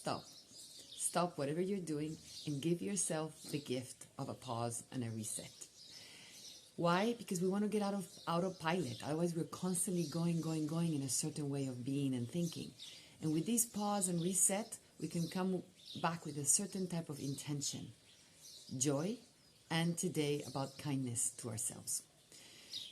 stop. Stop whatever you're doing and give yourself the gift of a pause and a reset. Why? Because we want to get out of autopilot. Otherwise, we're constantly going in a certain way of being and thinking. And with this pause and reset, we can come back with a certain type of intention, joy, and today about kindness to ourselves.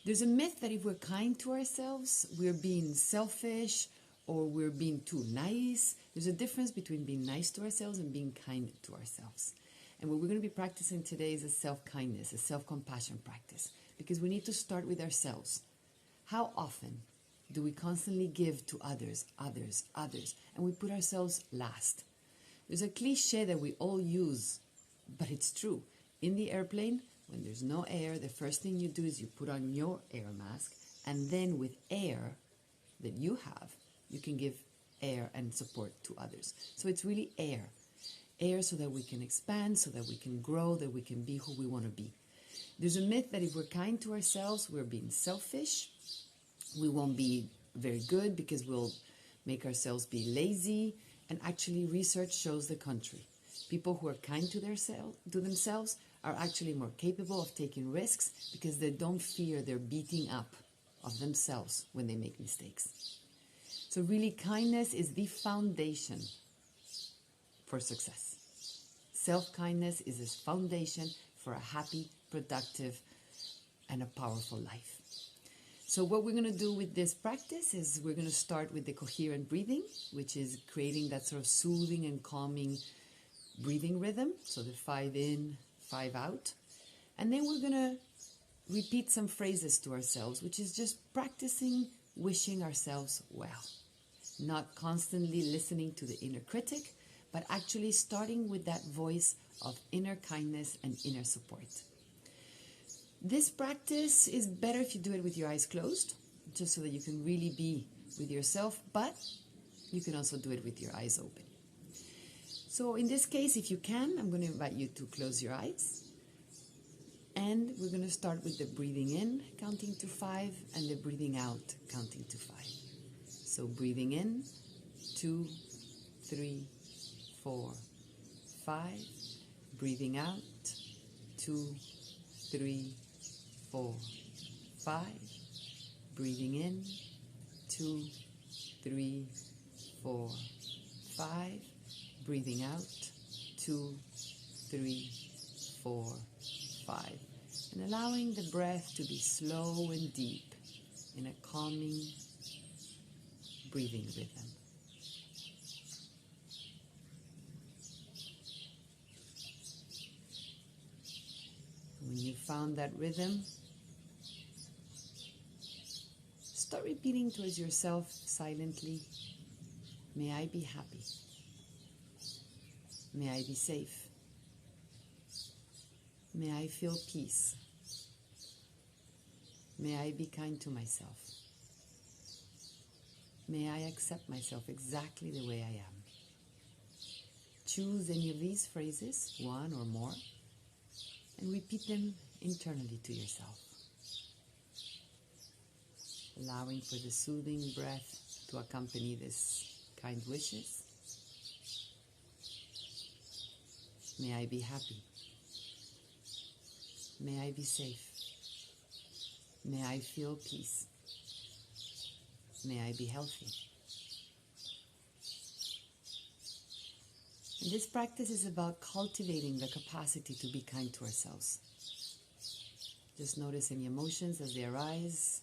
There's a myth that if we're kind to ourselves, we're being selfish or we're being too nice. There's a difference between being nice to ourselves and being kind to ourselves. And what we're going to be practicing today is a self-kindness, a self-compassion practice, because we need to start with ourselves. How often do we constantly give to others, and we put ourselves last? There's a cliche that we all use, but it's true. In the airplane, when there's no air, the first thing you do is you put on your air mask, and then with air that you have, you can give air and support to others. So it's really air. Air so that we can expand, so that we can grow, that we can be who we want to be. There's a myth that if we're kind to ourselves, we're being selfish. We won't be very good because we'll make ourselves be lazy. And actually, research shows the contrary. People who are kind to themselves are actually more capable of taking risks because they don't fear their beating up of themselves when they make mistakes. So really, kindness is the foundation for success. Self-kindness is a foundation for a happy, productive, and a powerful life. So what we're going to do with this practice is we're going to start with the coherent breathing, which is creating that sort of soothing and calming breathing rhythm. So the 5 in, 5 out. And then we're going to repeat some phrases to ourselves, which is just practicing wishing ourselves well. Not constantly listening to the inner critic, but actually starting with that voice of inner kindness and inner support. This practice is better if you do it with your eyes closed, just so that you can really be with yourself, but you can also do it with your eyes open. So in this case, if you can, I'm going to invite you to close your eyes. And we're going to start with the breathing in, counting to 5, and the breathing out, counting to 5. So breathing in, 2, 3, 4, 5. Breathing out, 2, 3, 4, 5. Breathing in, 2, 3, 4, 5. Breathing out, 2, 3, 4, 5. And allowing the breath to be slow and deep in a calming breathing rhythm. When you found that rhythm, start repeating towards yourself silently, may I be happy. May I be safe. May I feel peace. May I be kind to myself. May I accept myself exactly the way I am. Choose any of these phrases, one or more, and repeat them internally to yourself. Allowing for the soothing breath to accompany this kind wishes. May I be happy. May I be safe. May I feel peace. May I be healthy. And this practice is about cultivating the capacity to be kind to ourselves. Just notice any emotions as they arise.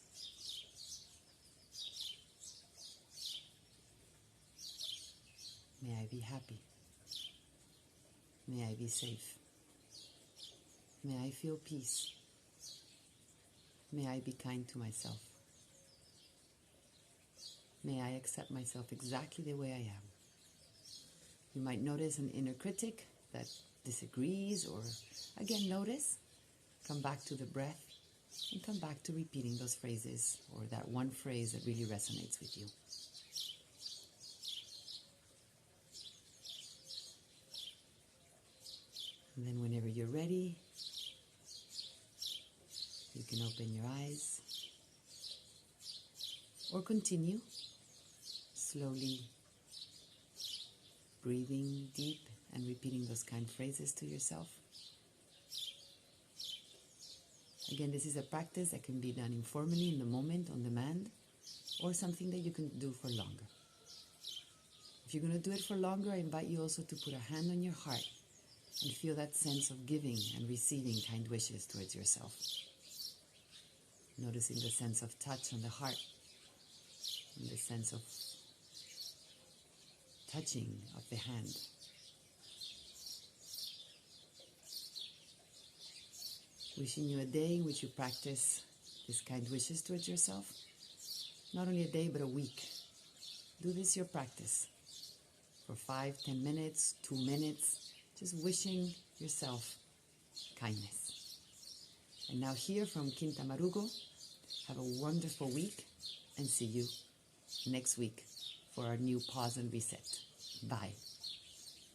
May I be happy. May I be safe. May I feel peace. May I be kind to myself. May I accept myself exactly the way I am. You might notice an inner critic that disagrees, or again notice, come back to the breath and come back to repeating those phrases or that one phrase that really resonates with you. And then whenever you're ready, you can open your eyes or continue slowly breathing deep and repeating those kind phrases to yourself. Again, this is a practice that can be done informally, in the moment, on demand, or something that you can do for longer. If you're going to do it for longer, I invite you also to put a hand on your heart and feel that sense of giving and receiving kind wishes towards yourself. Noticing the sense of touch on the heart and the sense of touching of the hand. Wishing you a day in which you practice these kind wishes towards yourself. Not only a day, but a week. Do this your practice for 5, 10 minutes, 2 minutes, just wishing yourself kindness. And now here from Quinta Marugo, have a wonderful week and see you next week for our new pause and reset. Bye.